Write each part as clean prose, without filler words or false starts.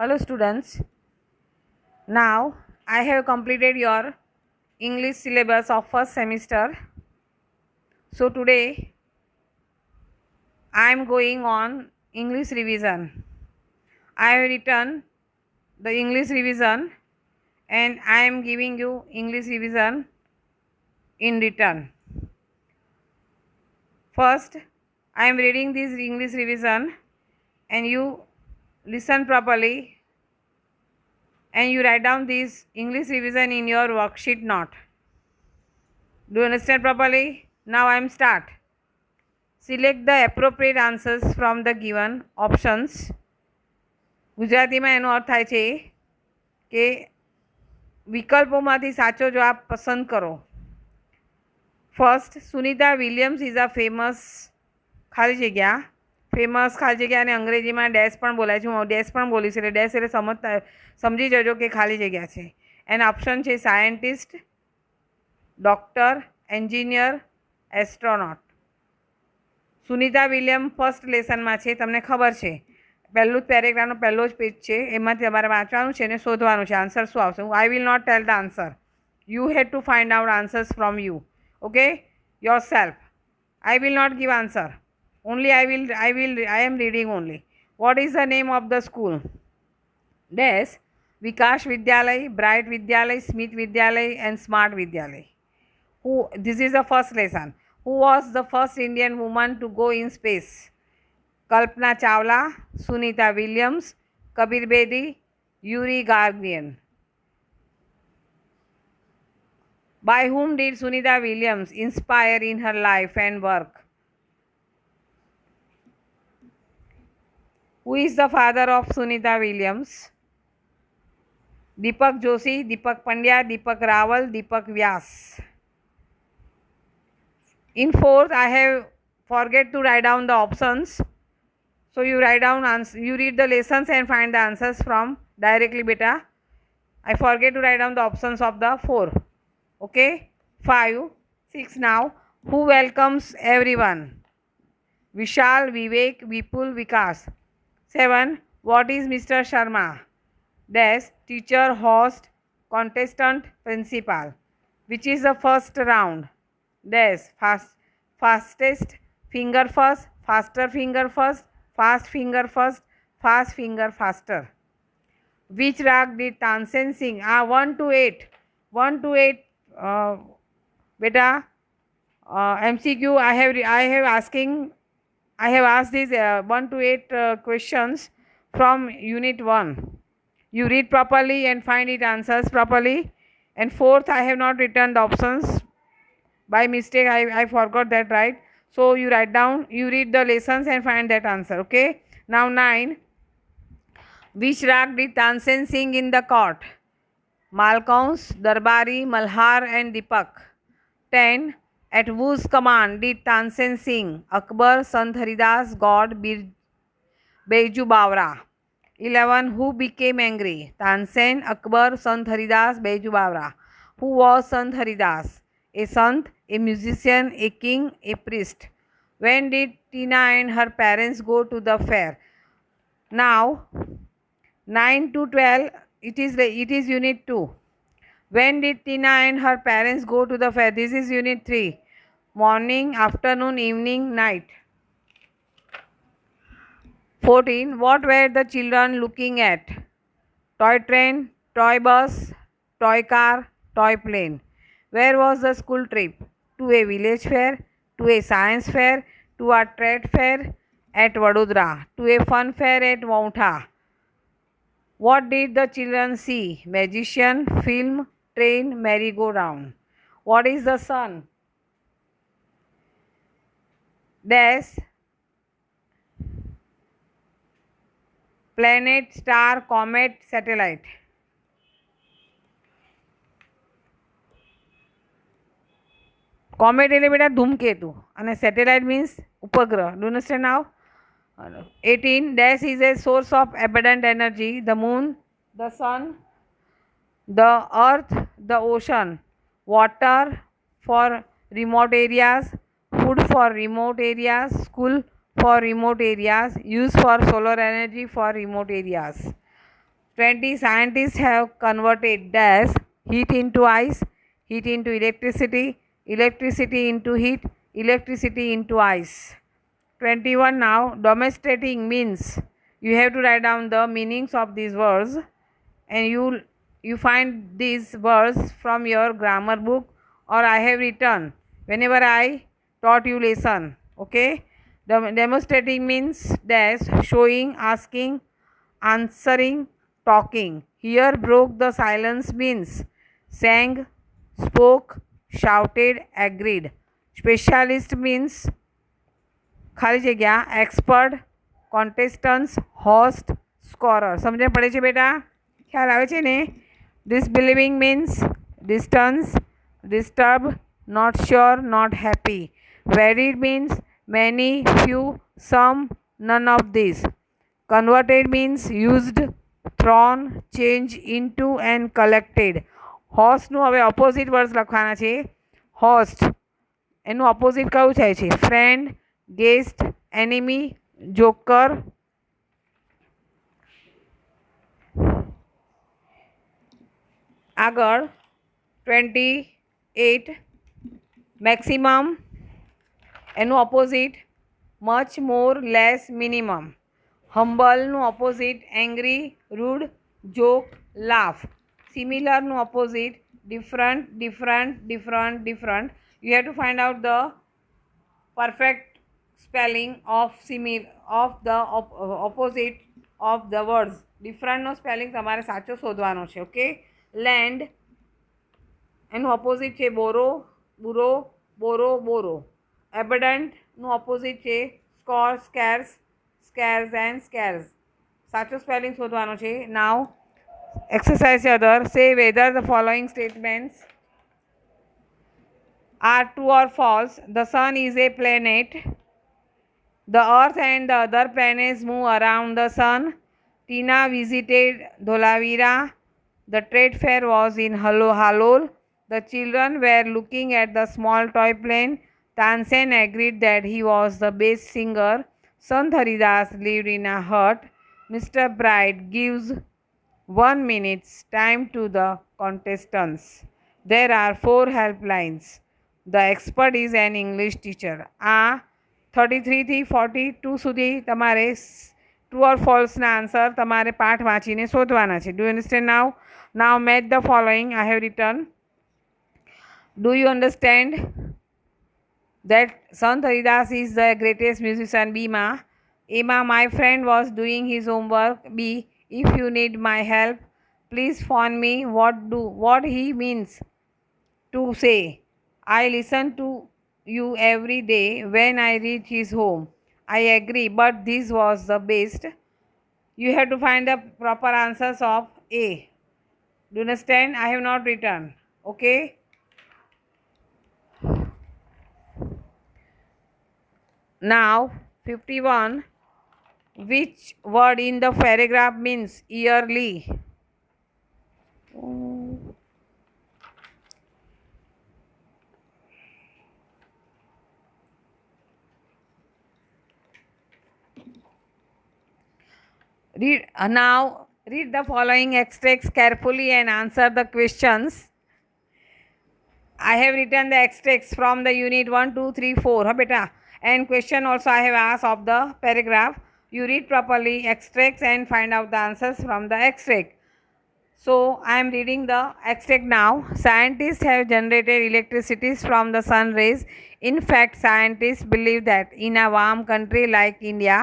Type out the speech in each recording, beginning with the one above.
Hello students, now I have completed your English syllabus of first semester. So today I am going on English revision. I have written the English revision and I am giving you English revision in return. First, I am reading this English revision and you listen properly and you write down this English revision in your worksheet note. Do you understand properly? Now I am start. Select the appropriate answers from the given options. ગુજરાતીમાં એનો અર્થ થાય છે કે વિકલ્પોમાંથી સાચો જવાબ પસંદ કરો. First, Sunita Williams is a famous ખાલી જગ્યા. ફેમસ ખાલી જગ્યા અને અંગ્રેજીમાં ડેશ પણ બોલાય છે. હું ડેશ પણ બોલીશ એટલે ડેશ એટલે સમજી જજો કે ખાલી જગ્યા છે. એના ઓપ્શન છે scientist, doctor, engineer, astronaut. Sunita William first લેસનમાં છે, તમને ખબર છે. પહેલું જ પેરેગ્રાફનો પહેલો જ પેજ છે, એમાંથી તમારે વાંચવાનું છે અને શોધવાનું છે આન્સર શું આવશે. I will not tell the answer. You had to find out answers from you. Okay, yourself. I will not give answer. Only I am reading only. What is the name of the school? Dash, Vikash Vidyalay, Bright Vidyalay, Smith Vidyalay and Smart Vidyalay. This is the first lesson. Who was the first Indian woman to go in space? Kalpana Chawla, Sunita Williams, Kabir Bedi, Yuri Gagarin. By whom did Sunita Williams inspire in her life and work? Who is the father of Sunita Williams? Deepak Joshi, Deepak Pandya, Deepak Rawal, Deepak Vyas. In fourth, I have forget to write down the options. So you write down you read the lessons and find the answers from directly beta. I forget to write down the options of the 4. Okay, 5, 6 now. Who welcomes everyone? Vishal, Vivek, Vipul, Vikas. 7. What is Mr. Sharma? Dash, teacher, host, contestant, principal. Which is the first round? Dash, fastest finger first, faster finger first, fast finger first, fast finger faster. Which rag did Tansen sing? 1 to 8. 1 to 8. Beta, MCQ. I have asked these 1 to 8 questions from unit 1. You read properly and find it answers properly. And fourth, I have not written the options. By mistake, I forgot that, right? So you write down, you read the lessons and find that answer. Okay. Now 9. Which rag did Tansen sing in the court? Malkaun's, Darbari, Malhar and Deepak. 10. At whose command did Tansen sing? Akbar, Sant Haridas, God, Baiju Bawra. 11. Who became angry? Tansen, Akbar, Sant Haridas, Baiju Bawra. Who was Sant Haridas? A sant, a musician, a king, a priest. When did Tina and her parents go to the fair? Now 9 to 12, it is unit 2. When did Tina and her parents go to the fair? This is unit 3. Morning, afternoon, evening, night. 14. What were the children looking at? Toy train, toy bus, toy car, toy plane. Where was the school trip? To a village fair, to a science fair, to a trade fair at Vadodara, to a fun fair at Vautha. What did the children see? Magician, film, train, merry-go-round. What is the sun? Dash, planet, star, comet, satellite. Comet એટલે બેટા ધૂમકેતુ અને satellite means ઉપગ્રહ. Do understand now? 18. Dash is a source of abundant energy. The moon, the sun, the earth, the ocean. Water for remote areas, food for remote areas, school for remote areas, use for solar energy for remote areas. 20 scientists have converted dash heat into ice, heat into electricity, electricity into heat, electricity into ice. 21 now, domesticating means you have to write down the meanings of these words, and you find these words from your grammar book, or I have written whenever I taught you lesson. Okay, demonstrating means dash showing, asking, answering, talking. Here broke the silence means sang, spoke, shouted, agreed. Specialist means ખાલી જગ્યા expert, કોન્ટેસ્ટન્ટ્સ, host, scorer. સમજણ પડે છે બેટા? ખ્યાલ આવે છે ને? Disbelieving means distance, disturb, not sure, not happy. Varied means many, few, some, none of these. Converted means used, thrown, change into and collected. હોસ્ટનું હવે ઓપોઝિટ વર્ડ્સ લખવાના છે. હોસ્ટ એનું ઓપોઝિટ કયું થાય છે? Friend, guest, enemy, joker. આગળ 28 maximum એનું opposite much, more, less, minimum. હમ્બલનું opposite angry, rude, joke, laugh. સિમિલરનું opposite different, different, different, different. You have to find out the perfect spelling of the opposite of the words. different નો spelling તમારે સાચો શોધવાનો છે. Okay, lend એનું opposite છે borrow, burrow, borrow, borrow. એબડન્ટનું opposite છે score, scarce, scarce and scarce. સાચો સ્પેલિંગ શોધવાનો છે. નાવ એક્સરસાઇઝ અધર સે whether the following statements are true or false. The sun is a planet. The earth and the other planets move around the sun. Tina visited Dholavira. The trade fair was in Halol. The children were looking at the small toy plane. Tansen agreed that he was the best singer. Sant Haridas lived in a hut. Mr. Bright gives 1 minute's time to the contestants. There are 4 helplines. The expert is an English teacher. આ 33 થી 42 સુધી તમારે true or ફોલ્સના answer તમારે પાઠ વાંચીને શોધવાના છે. Do you understand now? Now match the following I have return. Do you understand that Sant Haridas is the greatest musician? B માં. A માં my friend was doing his homework. B, if you need my help, please phone me. What he means to say? I listen to you every day when I reach his home. I agree, but this was the best. You have to find the proper answers of A. Do you understand? I have not written. Okay. Now 51. Which word in the paragraph means yearly? Read the following extracts carefully and answer the questions. I have written the extracts from the unit 1, 2, 3, 4. Huh, beta? And question also I have asked of the paragraph. You read properly extracts and find out the answers from the extract. So I am reading the extract now. Scientists have generated electricity from the sun rays. In fact, scientists believe that in a warm country like India,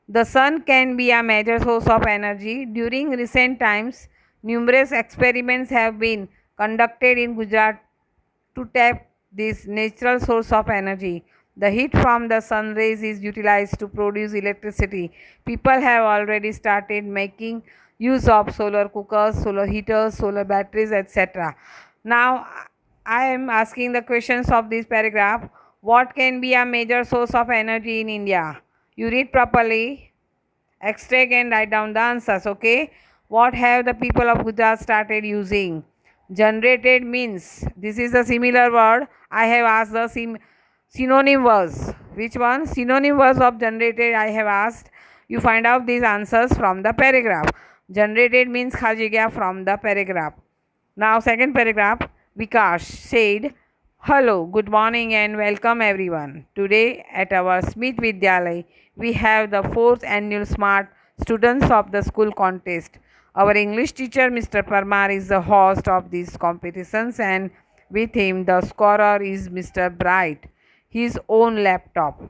the sun can be a major source of energy. During recent times, numerous experiments have been conducted in Gujarat to tap this natural source of energy. The heat from the sun rays is utilized to produce electricity. People have already started making use of solar cookers, solar heaters, solar batteries, etc. Now, I am asking the questions of this paragraph. What can be a major source of energy in India? You read properly, extract and write down the answers. Okay. What have the people of Gujarat started using? Generated means this is a similar word. I have asked the synonym words. Which one? Synonym words of generated I have asked. You find out these answers from the paragraph. Generated means खाली जगह from the paragraph. Now second paragraph, Vikash said, "Hello, good morning and welcome everyone. Today at our Smith Vidyalay, we have the 4th annual Smart Students of the School contest. Our English teacher Mr. Parmar is the host of these competitions and with him the scorer is Mr. Bright, his own laptop.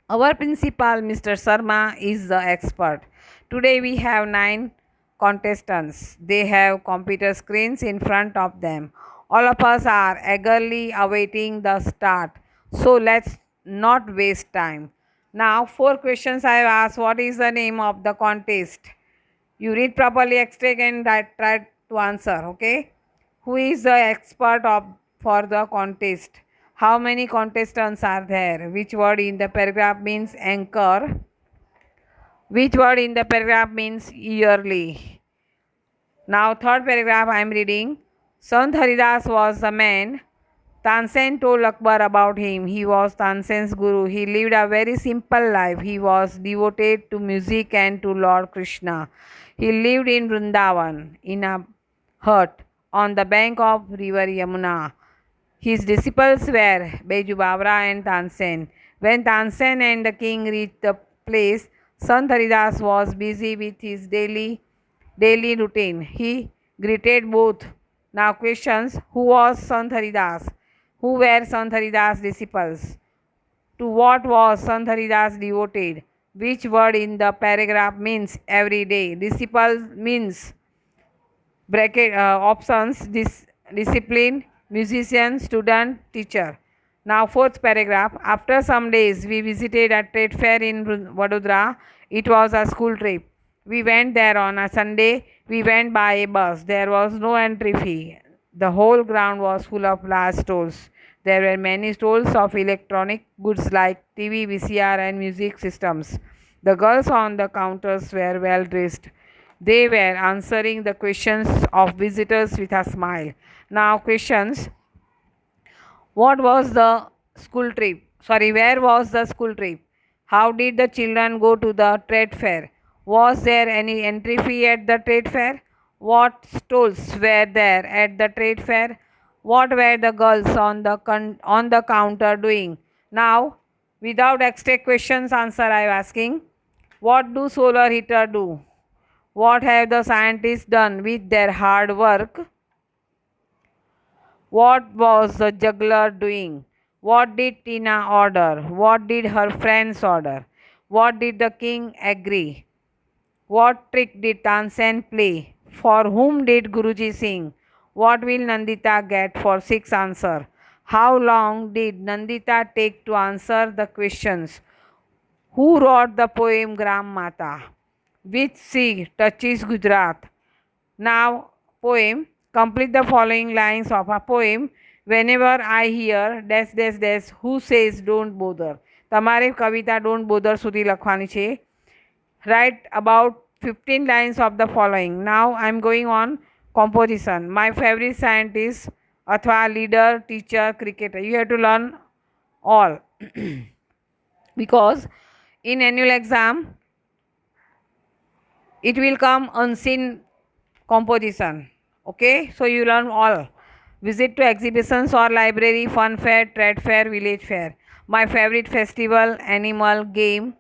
Our principal, Mr. Sharma, is the expert. Today we have 9 contestants. They have computer screens in front of them. All of us are eagerly awaiting the start. So let's not waste time. Now, 4 questions I have asked. What is the name of the contest? You read properly, extract and try to answer. Okay. Who is the expert of for the contest? How many contestants are there? Which word in the paragraph means anchor? Which word in the paragraph means yearly? Now third paragraph I am reading. Sant Haridas was the man. Tansen told Akbar about him. He was Tansen's guru. He lived a very simple life. He was devoted to music and to Lord Krishna. He lived in Vrindavan in a hut on the bank of river Yamuna. His disciples were Beju Babra and Tansen. When Tansen and the king reached the place, Sant Haridas was busy with his daily routine. He greeted both. Now questions: who was Sant Haridas? Who were Sant Haridas' disciples? To what was Sant Haridas devoted? Which word in the paragraph means every day? Disciple means bracket options discipline, musician, student, teacher. Now fourth paragraph. After some days we visited a trade fair in Vadodara. It was a school trip. We went there on a Sunday. We went by a bus. There was no entry fee. The whole ground was full of large stalls. There were many stalls of electronic goods like TV, VCR and music systems. The girls on the counters were well dressed. They were answering the questions of visitors with a smile. Now questions. What was the school trip? Sorry, where was the school trip? How did the children go to the trade fair? Was there any entry fee at the trade fair? What stalls were there at the trade fair? What were the girls on the counter doing? Now, without extra questions, answer I am asking. What do solar heater do? What have the scientists done with their hard work? What was the juggler doing? What did Tina order? What did her friends order? What did the king agree? What trick did Tansen play? For whom did Guruji sing? What will Nandita get for 6 answer? How long did Nandita take to answer the questions? Who wrote the poem Gram Mata? Which sea touches Gujarat? Now, poem. Complete the following lines of a poem. Whenever I hear dash dash dash, who says don't bother? તમારે કવિતા don't bother સુધી લખવાની છે. Write about 15 lines of the following. Now I am going on composition. My favorite scientist अथवा leader, teacher, cricketer. You have to learn all because in annual exam it will come unseen composition. Okay, so you learn all. Visit to exhibitions or library, fun fair, trade fair, village fair. My favorite festival, animal, game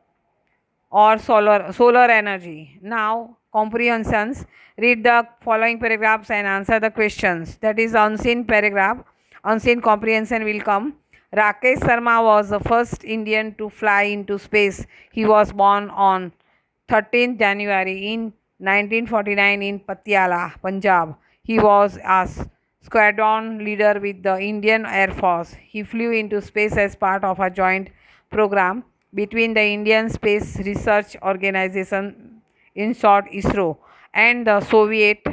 or solar energy. Now comprehensions. Read the following paragraphs and answer the questions. That is unseen paragraph. Unseen comprehension will come. Rakesh Sharma was the first Indian to fly into space. He was born on 13th January in 1949 in Patiala, Punjab. He was a squadron leader with the Indian Air Force. He flew into space as part of a joint program between the Indian Space Research Organization, in short ISRO, and the Soviet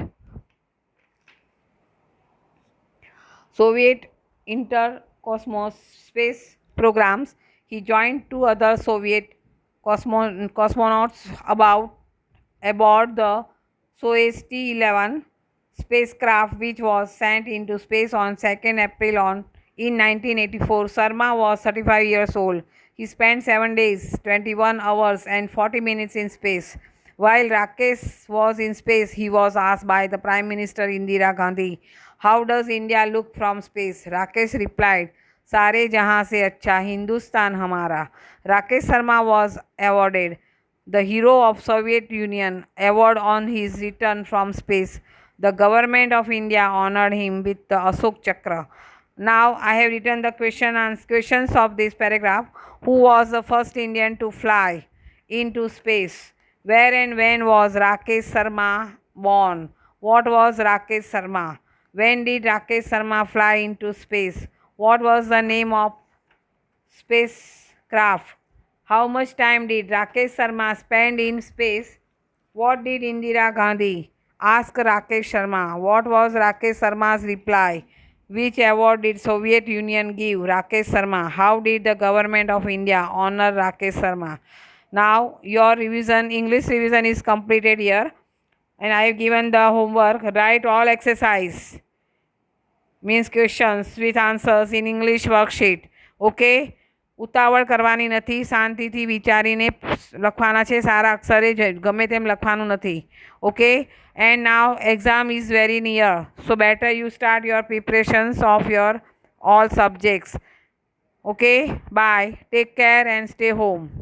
Intercosmos space programs. He joined 2 other Soviet cosmonauts aboard the Soyuz T-11 spacecraft, which was sent into space on 2nd April in 1984. Sharma was 35 years old. He spent 7 days, 21 hours and 40 minutes in space. While Rakesh was in space, he was asked by the Prime Minister Indira Gandhi, "How does India look from space?" Rakesh replied, "सारे जहाँ से अच्छा हिंदुस्तान हमारा." Rakesh Sharma was awarded the Hero of Soviet Union award on his return from space. The government of India honored him with the Ashok Chakra. Now I have written the questions of this paragraph. Who was the first Indian to fly into space? Where and when was Rakesh Sharma born? What was Rakesh Sharma? When did Rakesh Sharma fly into space? What was the name of spacecraft? How much time did Rakesh Sharma spend in space? What did Indira Gandhi ask Rakesh Sharma? What was Rakesh Sharma's reply? Which award did Soviet Union give Rakesh Sharma? How did the government of India honor Rakesh Sharma? Now your revision, English revision is completed here, and I have given the homework. Write all exercise means questions with answers in English worksheet. Okay, ઉતાવળ કરવાની નથી, શાંતિથી વિચારીને લખવાના છે, સારા અક્ષરે ગમે તેમ લખવાનું નથી. Okay, and now exam is very near, so better you start your preparations of your all subjects. Okay, bye, take care and stay home.